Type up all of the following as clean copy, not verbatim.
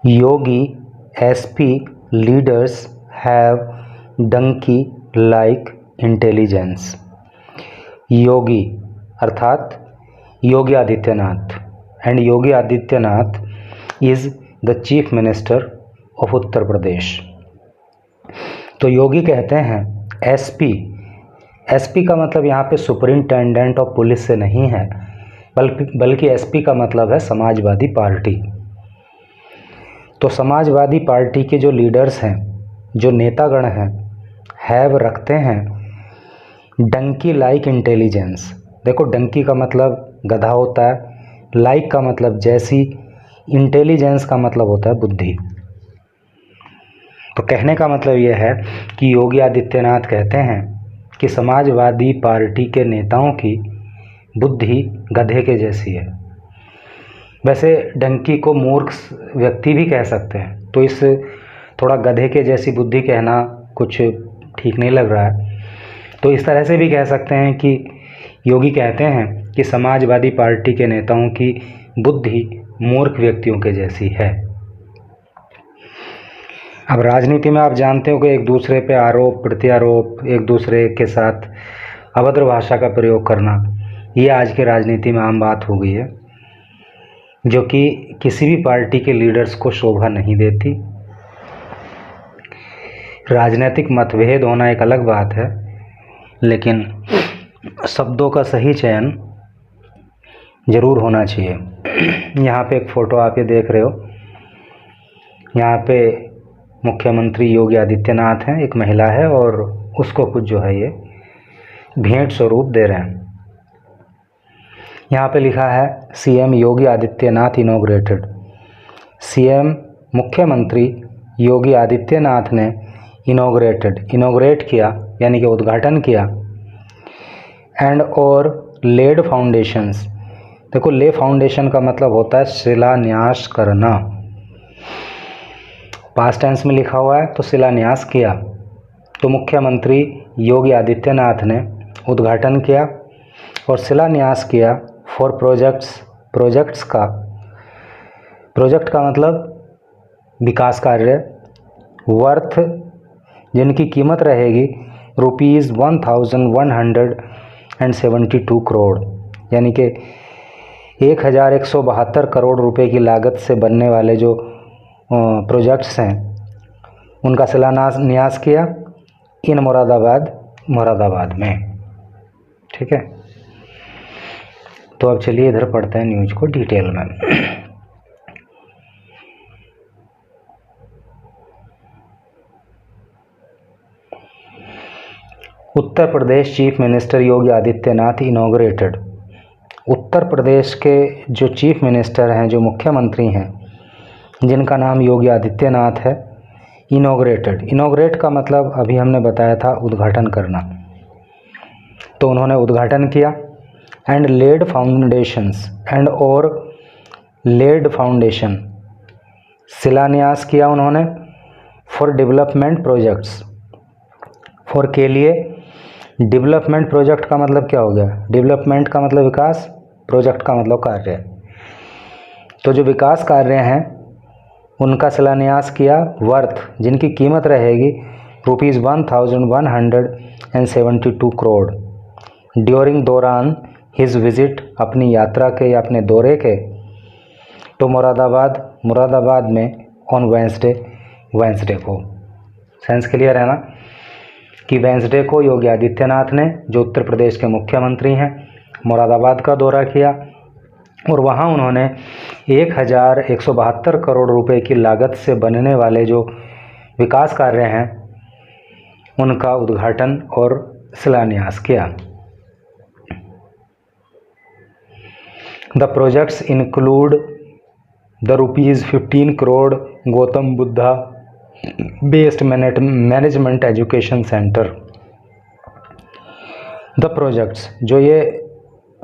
Yogi SP leaders have donkey like intelligence. Yogi अर्थात Yogi Adityanath, and Yogi Adityanath is the chief minister of Uttar Pradesh. तो योगी कहते हैं SP, SP का मतलब यहाँ पे सुपरिंटेंडेंट ऑफ पुलिस से नहीं है, बल्कि एसपी का मतलब है समाजवादी पार्टी। तो समाजवादी पार्टी के जो लीडर्स हैं, जो नेतागण हैं, हैव रखते हैं डंकी लाइक इंटेलिजेंस। देखो, डंकी का मतलब गधा होता है, लाइक का मतलब जैसी, इंटेलिजेंस का मतलब होता है बुद्धि। तो कहने का मतलब यह है कि योगी आदित्यनाथ कहते हैं कि समाजवादी पार्टी के नेताओं की बुद्धि गधे के जैसी है। वैसे डंकी को मूर्ख व्यक्ति भी कह सकते हैं, तो इस थोड़ा गधे के जैसी बुद्धि कहना कुछ ठीक नहीं लग रहा है। तो इस तरह से भी कह सकते हैं कि योगी कहते हैं कि समाजवादी पार्टी के नेताओं की बुद्धि मूर्ख व्यक्तियों के जैसी है। अब राजनीति में आप जानते हो कि एक दूसरे पे आरोप प्रत्यारोप, एक दूसरे के साथ अभद्र भाषा का प्रयोग करना, ये आज के राजनीति में आम बात हो गई है, जो कि किसी भी पार्टी के लीडर्स को शोभा नहीं देती। राजनीतिक मतभेद होना एक अलग बात है, लेकिन शब्दों का सही चयन जरूर होना चाहिए। यहाँ पे एक फ़ोटो आप ये देख रहे हो, यहाँ पे मुख्यमंत्री योगी आदित्यनाथ हैं, एक महिला है और उसको कुछ जो है ये भेंट स्वरूप दे रहे हैं। यहाँ पे लिखा है CM Yogi Adityanath inaugurated. CM मुख्यमंत्री योगी आदित्यनाथ ने इनॉग्रेट किया, यानी कि उद्घाटन किया। एंड और लेड फाउंडेशंस, देखो ले फाउंडेशन का मतलब होता है शिलान्यास करना, पास्ट टेंस में लिखा हुआ है तो शिलान्यास किया। तो मुख्यमंत्री योगी आदित्यनाथ ने उद्घाटन किया और शिलान्यास किया फॉर प्रोजेक्ट्स का, प्रोजेक्ट का मतलब विकास कार्य, वर्थ जिनकी कीमत रहेगी ₹1172 करोड़, यानी कि 1172 करोड़ रुपए की लागत से बनने वाले जो प्रोजेक्ट्स हैं उनका शिलान्यास किया इन मुरादाबाद में। ठीक है, तो अब चलिए इधर पढ़ते हैं न्यूज़ को डिटेल में। Uttar Pradesh chief minister Yogi Adityanath inaugurated. Uttar Pradesh के जो चीफ मिनिस्टर हैं, जो मुख्यमंत्री हैं, जिनका नाम योगी आदित्यनाथ है, इनॉग्रेट का मतलब अभी हमने बताया था उद्घाटन करना। तो उन्होंने उद्घाटन किया। एंड लेड फाउंडेशन शिलान्यास किया उन्होंने फॉर डेवलपमेंट प्रोजेक्ट्स, फॉर के लिए। डेवलपमेंट प्रोजेक्ट का मतलब क्या हो गया? डेवलपमेंट का मतलब विकास, प्रोजेक्ट का मतलब कार्य। तो जो विकास कार्य हैं उनका शिलान्यास किया, वर्थ जिनकी कीमत रहेगी ₹1172 करोड़। ड्यूरिंग दौरान हिज विजिट, अपनी यात्रा के या अपने दौरे के, तो मुरादाबाद में ऑन वेंसडे को। सेंस क्लियर है ना कि वेंसडे को योगी आदित्यनाथ ने, जो उत्तर प्रदेश के मुख्यमंत्री हैं, मुरादाबाद का दौरा किया और वहाँ उन्होंने 1172 करोड़ रुपए की लागत से बनने वाले जो विकास कार्य हैं उनका उद्घाटन और शिलान्यास किया। The projects include the ₹15 crore Gautam Buddha based management education centre. The projects, जो ये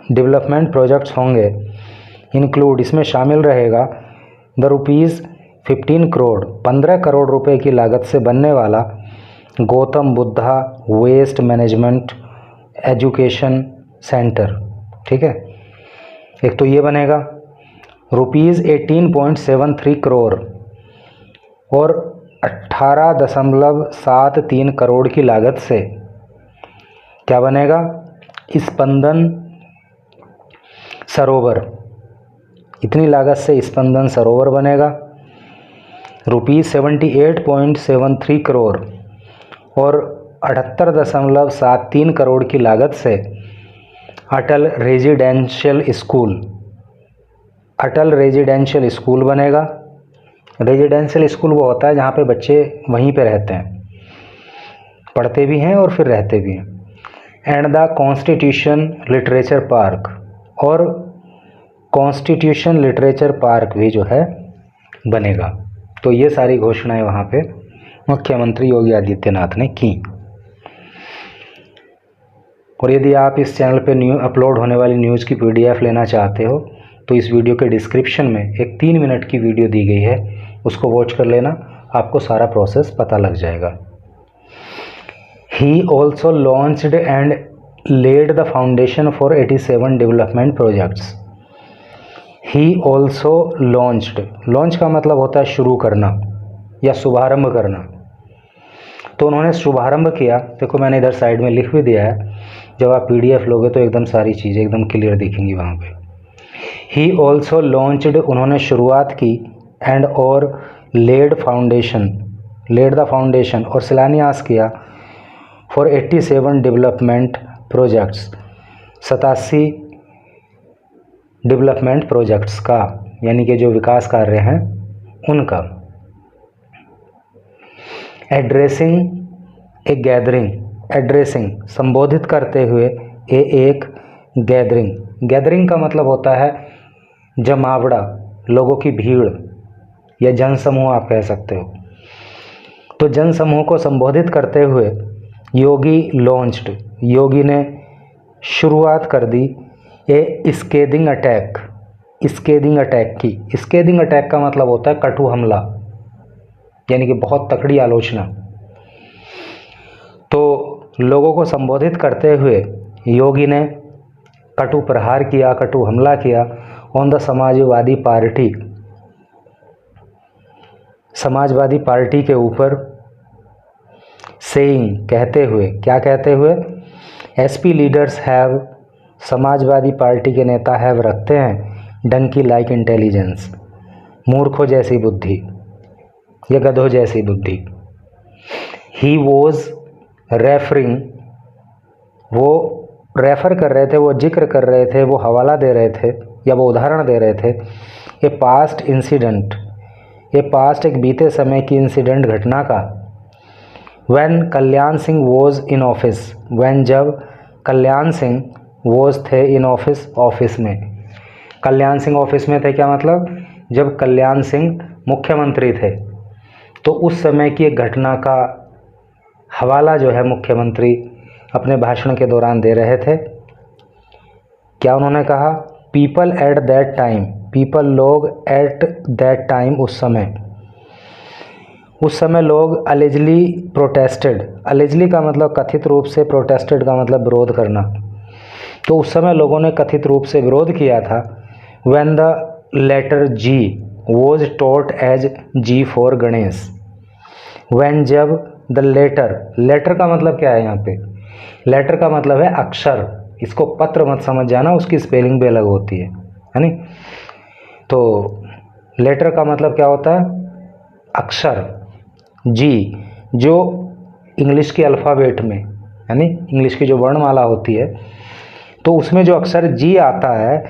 डेवलपमेंट प्रोजेक्ट्स होंगे, इंक्लूड इसमें शामिल रहेगा द ₹15 करोड़ रुपए की लागत से बनने वाला Gautam Buddha waste management education centre. ठीक है, एक तो ये बनेगा। ₹18.73 करोड़ और 18.73 करोड़ की लागत से क्या बनेगा? स्पंदन सरोवर। इतनी लागत से स्पंदन सरोवर बनेगा। ₹78.73 करोड़ और 78.73 करोड़ की लागत से अटल रेजिडेंशियल स्कूल बनेगा। रेजिडेंशियल स्कूल वो होता है जहाँ पे बच्चे वहीं पे रहते हैं, पढ़ते भी हैं और फिर रहते भी हैं। And the constitution literature park, और कॉन्स्टिट्यूशन लिटरेचर पार्क भी जो है बनेगा। तो ये सारी घोषणाएं वहाँ पे मुख्यमंत्री योगी आदित्यनाथ ने की। और यदि आप इस चैनल पे अपलोड होने वाली न्यूज़ की PDF लेना चाहते हो तो इस वीडियो के डिस्क्रिप्शन में एक 3 मिनट की वीडियो दी गई है, उसको वॉच कर लेना, आपको सारा प्रोसेस पता लग जाएगा। He also launched and laid the foundation for 87 development projects. He also launched, launch का मतलब होता है शुरू करना या शुभारंभ करना। तो उन्होंने शुभारंभ किया। देखो मैंने इधर साइड में लिख भी दिया है, जब आप PDF लोगे तो एकदम सारी चीज़ें एकदम क्लियर दिखेंगी वहाँ पे। He also launched, उन्होंने शुरुआत की, एंड और laid the foundation और शिलान्यास किया for 87 development projects, 87 development projects का, यानी कि जो विकास कार्य हैं उनका। एड्रेसिंग ए गैदरिंग, एड्रेसिंग संबोधित करते हुए, एक गैदरिंग का मतलब होता है जमावड़ा, लोगों की भीड़ या जनसमूह आप कह सकते हो। तो जनसमूह को संबोधित करते हुए योगी लॉन्च्ड, योगी ने शुरुआत कर दी ए स्केदिंग अटैक की। स्केदिंग अटैक का मतलब होता है कटु हमला, यानी कि बहुत तकड़ी आलोचना। तो लोगों को संबोधित करते हुए योगी ने कटु प्रहार किया, कटु हमला किया ऑन द समाजवादी पार्टी के ऊपर, सेइंग कहते हुए, क्या कहते हुए? SP leaders have, Samajwadi party के नेता हैव रखते हैं डंकी लाइक इंटेलिजेंस, मूर्खों जैसी बुद्धि या गधों जैसी बुद्धि। ही वॉज रेफरिंग, वो रेफर कर रहे थे, वो जिक्र कर रहे थे, वो हवाला दे रहे थे या वो उदाहरण दे रहे थे ए पास्ट इंसिडेंट, एक बीते समय की इंसिडेंट घटना का। When Kalyan Singh was in office, when जब कल्याण सिंह वॉज थे इन ऑफिस में, कल्याण सिंह ऑफिस में थे, क्या मतलब? जब कल्याण सिंह मुख्यमंत्री थे तो उस समय की एक घटना का हवाला जो है मुख्यमंत्री अपने भाषण के दौरान दे रहे थे। क्या उन्होंने कहा? People at that time, people लोग, एट दैट टाइम उस समय लोग अलेजली प्रोटेस्टेड, अलेजली का मतलब कथित रूप से, प्रोटेस्टेड का मतलब विरोध करना। तो उस समय लोगों ने कथित रूप से विरोध किया था। When the letter G was taught as G for Ganesh, when जब द लेटर का मतलब क्या है यहाँ पे? लेटर का मतलब है अक्षर, इसको पत्र मत समझ जाना, उसकी स्पेलिंग भी अलग होती है नहीं? तो लेटर का मतलब क्या होता है? अक्षर। G जो इंग्लिश के अल्फ़ाबेट में, यानी इंग्लिश की जो वर्णमाला होती है, तो उसमें जो अक्षर G आता है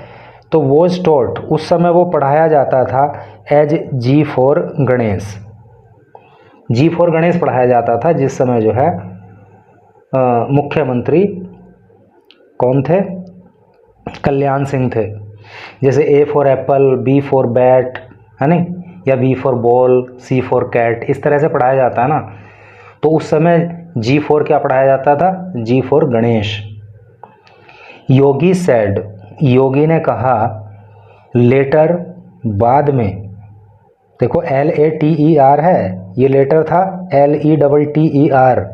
तो वॉज टॉट, उस समय वो पढ़ाया जाता था as G for Ganesh, G for Ganesh पढ़ाया जाता था जिस समय जो है मुख्यमंत्री कौन थे? कल्याण सिंह थे। जैसे A for apple, B for bat, है नहीं, या B for ball, C for cat, इस तरह से पढ़ाया जाता है ना। तो उस समय G फॉर क्या पढ़ाया जाता था? G for Ganesh. Yogi said, Yogi ने कहा, लेटर बाद में, देखो LATER है, ये लेटर था LETTER,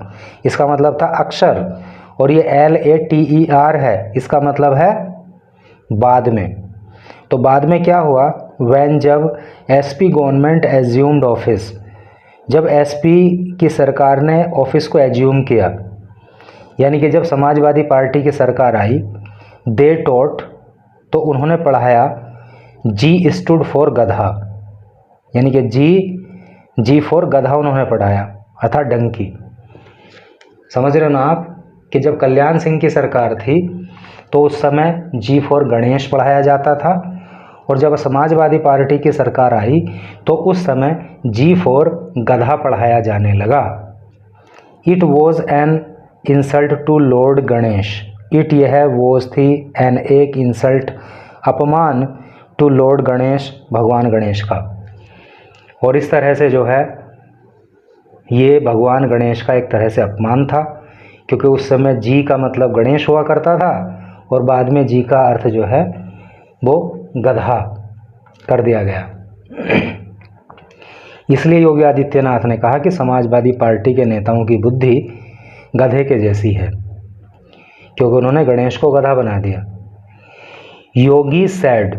इसका मतलब था अक्षर, और ये LATER है, इसका मतलब है बाद में। तो बाद में क्या हुआ? व्हेन जब SP गवर्नमेंट एज्यूम्ड ऑफिस, जब एसपी की सरकार ने ऑफिस को एज्यूम किया, यानी कि जब समाजवादी पार्टी की सरकार आई, दे टॉट, तो उन्होंने पढ़ाया जी स्टूड फॉर गधा, यानी कि जी फॉर गधा उन्होंने पढ़ाया, अर्थात डंकी। समझ रहे हो ना आप कि जब कल्याण सिंह की सरकार थी तो उस समय जी फॉर गणेश पढ़ाया जाता था, और जब समाजवादी पार्टी की सरकार आई तो उस समय जी फॉर गधा पढ़ाया जाने लगा। It was an insult to lord Ganesh. It यह वॉज थी, एन एक इंसल्ट, अपमान, टू लॉर्ड गणेश, भगवान गणेश का। और इस तरह से जो है ये भगवान गणेश का एक तरह से अपमान था, क्योंकि उस समय जी का मतलब गणेश हुआ करता था और बाद में जी का अर्थ जो है वो गधा कर दिया गया। इसलिए योगी आदित्यनाथ ने कहा कि समाजवादी पार्टी के नेताओं की बुद्धि गधे के जैसी है, क्योंकि उन्होंने गणेश को गधा बना दिया। योगी सैड,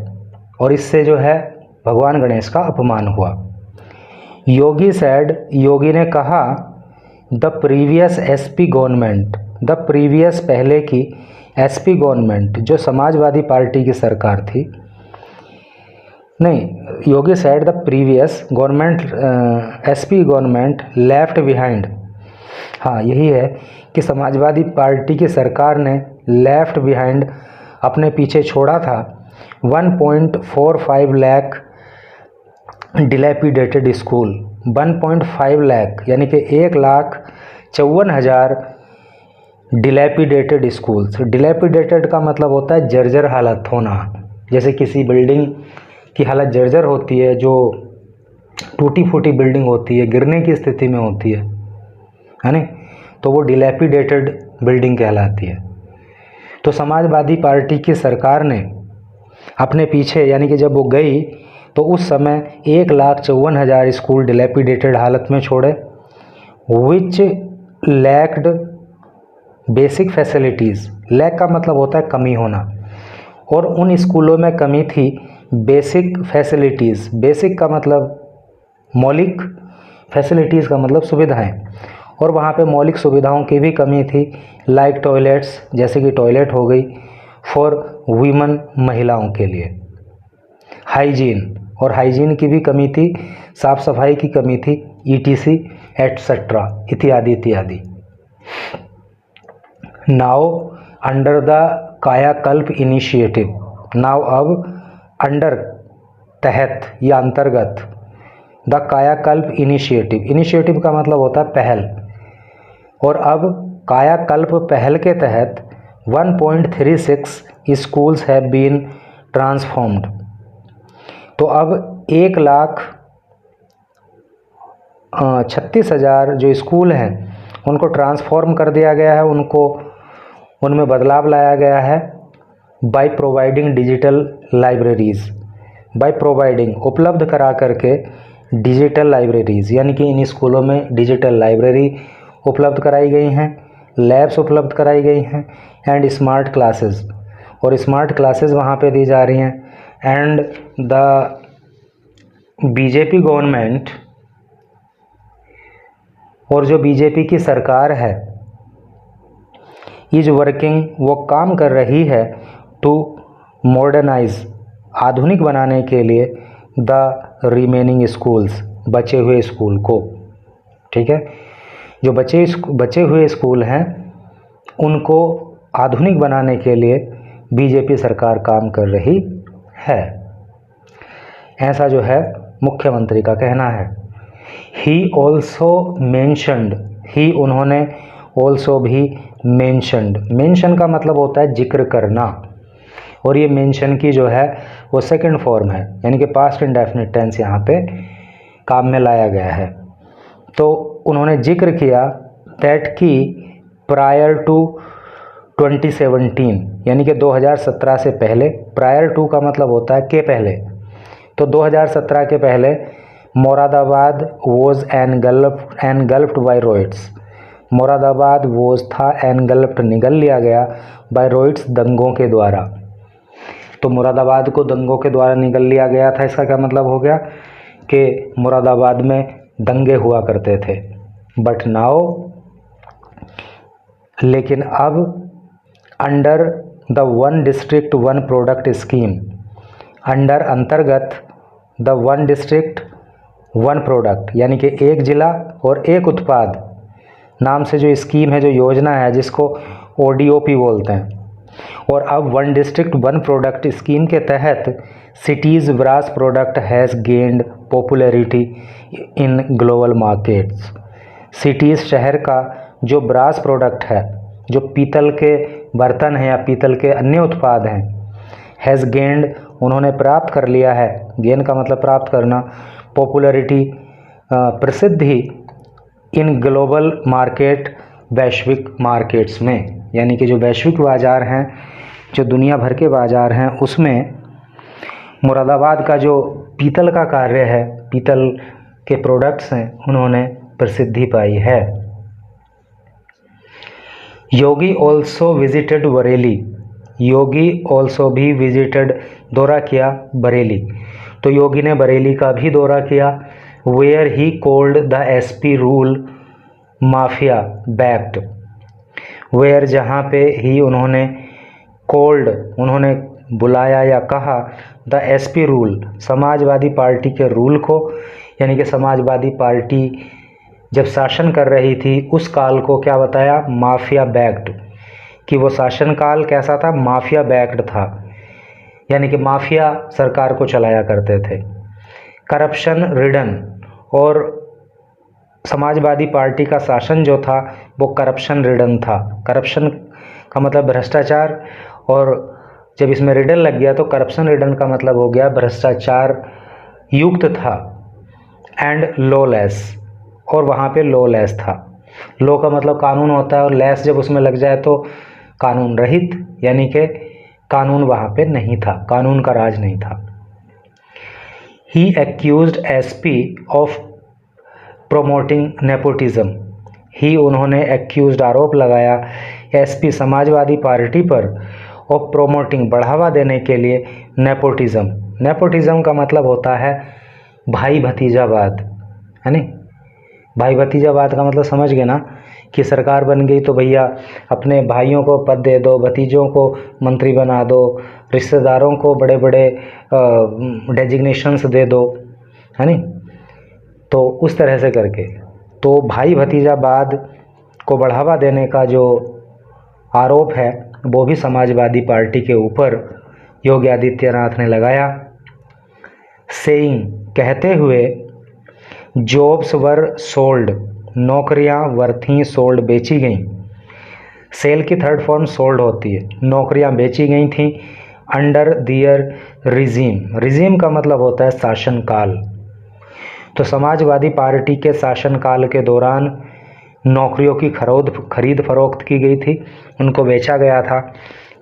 और इससे जो है भगवान गणेश का अपमान हुआ। योगी सैड, योगी ने कहा, the previous SP government, the previous पहले की एसपी गवर्नमेंट, जो समाजवादी पार्टी की सरकार थी, नहीं, Yogi said the previous government SP government left behind, हाँ यही है कि समाजवादी पार्टी की सरकार ने लेफ्ट बिहाइंड, अपने पीछे छोड़ा था 1.45 लाख डिलैपिडेटेड स्कूल। 1.5 लाख यानी कि 1,54,000 डिलैपिडेटेड स्कूल्स। डिलैपिडेटेड का मतलब होता है जर्जर हालत होना, जैसे किसी बिल्डिंग की हालत जर्जर होती है, जो टूटी फूटी बिल्डिंग होती है, गिरने की स्थिति में होती है ना, तो वो डिलैपिडेटेड बिल्डिंग कहलाती है। तो समाजवादी पार्टी की सरकार ने अपने पीछे, यानी कि जब वो गई तो उस समय 1,54,000 स्कूल डिलैपिडेटेड हालत में छोड़े, विच लैक्ड बेसिक फैसिलिटीज़। लैक का मतलब होता है कमी होना, और उन स्कूलों में कमी थी बेसिक फैसिलिटीज़। बेसिक का मतलब मौलिक, फैसिलिटीज़ का मतलब सुविधाएं, और वहाँ पे मौलिक सुविधाओं की भी कमी थी, लाइक टॉयलेट्स, जैसे कि टॉयलेट हो गई, फॉर वीमन, महिलाओं के लिए, हाइजीन, और हाइजीन की भी कमी थी, साफ सफाई की कमी थी, ETC एटसेट्रा, इत्यादि इत्यादि। नाउ अंडर द कायाकल्प इनिशिएटिव, नाउ अब अंडर तहत या अंतर्गत, द कायाकल्प इनिशिएटिव, इनिशिएटिव का मतलब होता है पहल, और अब कायाकल्प पहल के तहत 1.36 स्कूल्स हैव बीन ट्रांसफॉर्म्ड। तो अब 1,36,000 जो स्कूल हैं उनको ट्रांसफॉर्म कर दिया गया है, उनमें बदलाव लाया गया है, by providing digital libraries, by providing, उपलब्ध करा करके, डिजिटल लाइब्रेरीज़, यानी कि इन स्कूलों में डिजिटल लाइब्रेरी उपलब्ध कराई गई हैं, लैब्स उपलब्ध कराई गई हैं, एंड स्मार्ट क्लासेस, और स्मार्ट क्लासेस वहाँ पे दी जा रही हैं। एंड द बीजेपी गवर्नमेंट, और जो बीजेपी की सरकार है, इज वर्किंग, वो काम कर रही है, टू मॉडर्नाइज, आधुनिक बनाने के लिए, द रिमेनिंग स्कूल्स, बचे हुए स्कूल को। ठीक है, जो बचे हुए स्कूल हैं उनको आधुनिक बनाने के लिए बीजेपी सरकार काम कर रही है, ऐसा जो है मुख्यमंत्री का कहना है। ही ऑल्सो मेंशन्ड, ही उन्होंने, ऑल्सो भी, मेंशन्ड, मेंशन का मतलब होता है जिक्र करना, और ये मेंशन की जो है वो सेकंड फॉर्म है, यानी कि पास्ट इंडेफिनिट टेंस यहाँ पे काम में लाया गया है। तो उन्होंने जिक्र किया दैट की प्रायर टू 2017, यानी कि 2017 से पहले, प्रायर टू का मतलब होता है के पहले, तो 2017 के पहले Moradabad was engulfed by riots, Moradabad was था एनगल्फ्ड, निगल लिया गया, बाय रोइट्स, दंगों के द्वारा। तो मुरादाबाद को दंगों के द्वारा निगल लिया गया था, इसका क्या मतलब हो गया कि मुरादाबाद में दंगे हुआ करते थे। बट नाउ, लेकिन अब under the one district one product scheme, under अंतर्गत the one district one product यानी कि एक जिला और एक उत्पाद नाम से जो स्कीम है, जो योजना है, जिसको ODOP बोलते हैं, और अब one district one product scheme के तहत cities brass product has gained popularity in global markets. Cities शहर का जो ब्रास प्रोडक्ट है, जो पीतल के बर्तन हैं या पीतल के अन्य उत्पाद हैं, हैज़ गेंड उन्होंने प्राप्त कर लिया है, गेन का मतलब प्राप्त करना, पॉपुलैरिटी प्रसिद्धि, इन ग्लोबल मार्केट वैश्विक मार्केट्स में, यानी कि जो वैश्विक बाज़ार हैं, जो दुनिया भर के बाज़ार हैं, उसमें मुरादाबाद का जो पीतल का कार्य है, पीतल के प्रोडक्ट्स हैं, उन्होंने प्रसिद्धि पाई है। योगी ऑल्सो विजिटेड बरेली, योगी ऑल्सो भी विजिटेड दौरा किया बरेली, तो योगी ने बरेली का भी दौरा किया। Where he called the SP rule mafia backed, where जहाँ पे ही उन्होंने कोल्ड उन्होंने बुलाया या कहा, the SP rule Samajwadi party के रूल को, यानी कि समाजवादी पार्टी जब शासन कर रही थी उस काल को क्या बताया, माफिया बैक्ड, कि वो शासनकाल कैसा था, माफिया बैक्ड था, यानी कि माफिया सरकार को चलाया करते थे। करप्शन रिडन, और समाजवादी पार्टी का शासन जो था वो करप्शन रिडन था। करप्शन का मतलब भ्रष्टाचार, और जब इसमें रिडन लग गया तो करप्शन रिडन का मतलब हो गया भ्रष्टाचार युक्त था। एंड लॉलेस, और वहाँ पे लॉलेस था। लॉ का मतलब कानून होता है, और लेस जब उसमें लग जाए तो कानून रहित, यानी कि कानून वहाँ पे नहीं था, कानून का राज नहीं था। He accused SP of promoting nepotism, he उन्होंने एक्यूज्ड आरोप लगाया SP समाजवादी पार्टी पर, ऑफ प्रोमोटिंग बढ़ावा देने के लिए नेपोटिज्म। नेपोटिज्म का मतलब होता है भाई भतीजावाद, है नहीं, भाई भतीजावाद का मतलब समझ गए ना, कि सरकार बन गई तो भैया अपने भाइयों को पद दे दो, भतीजों को मंत्री बना दो, रिश्तेदारों को बड़े बड़े डेजिग्नेशंस दे दो, है नहीं, तो उस तरह से करके, तो भाई भतीजावाद को बढ़ावा देने का जो आरोप है वो भी समाजवादी पार्टी के ऊपर योगी आदित्यनाथ ने लगाया। सेइंग कहते हुए, जॉब्स वर सोल्ड नौकरियां वर थीं, सोल्ड बेची गईं। सेल की थर्ड फॉर्म सोल्ड होती है, नौकरियां बेची गई थीं। अंडर दियर रिजीम, रिजीम का मतलब होता है शासनकाल, तो समाजवादी पार्टी के शासनकाल के दौरान नौकरियों की खरीद फरोख्त की गई थी, उनको बेचा गया था।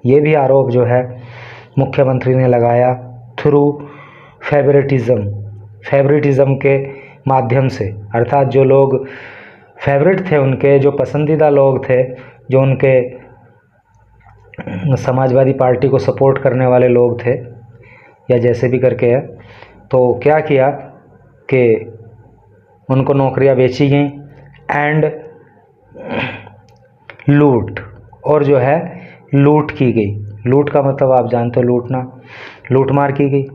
ये भी आरोप जो है मुख्यमंत्री ने लगाया थ्रू फेवरेटिज्म, फेवरेटिज्म के माध्यम से, अर्थात जो लोग फेवरेट थे, उनके जो पसंदीदा लोग थे, जो उनके समाजवादी पार्टी को सपोर्ट करने वाले लोग थे, या जैसे भी करके है, तो क्या किया कि उनको नौकरियां बेची गई। एंड लूट, और जो है लूट की गई, लूट का मतलब आप जानते हो लूटना, लूटमार की गई।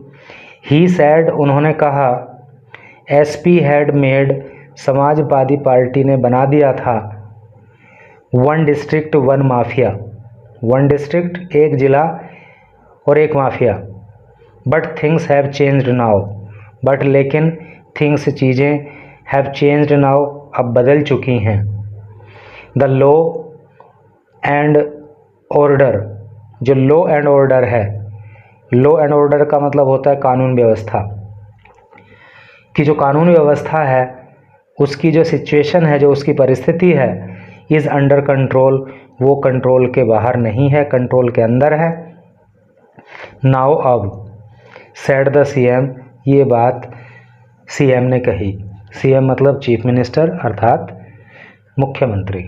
ही सैड उन्होंने कहा, SP had made Samajwadi party ने बना दिया था one district one mafia, one district एक जिला और एक mafia. But things have changed now, but लेकिन थिंग्स चीज़ें हैव चेंज्ड नाउ अब बदल चुकी हैं। द लॉ एंड ऑर्डर, जो लॉ एंड ऑर्डर है, लॉ एंड ऑर्डर का मतलब होता है कानून व्यवस्था, कि जो कानून व्यवस्था है उसकी जो सिचुएशन है, जो उसकी परिस्थिति है, इज़ अंडर कंट्रोल, वो कंट्रोल के बाहर नहीं है, कंट्रोल के अंदर है। नाउ अब, सेड द CM, ये बात CM ने कही। CM मतलब चीफ मिनिस्टर अर्थात मुख्यमंत्री।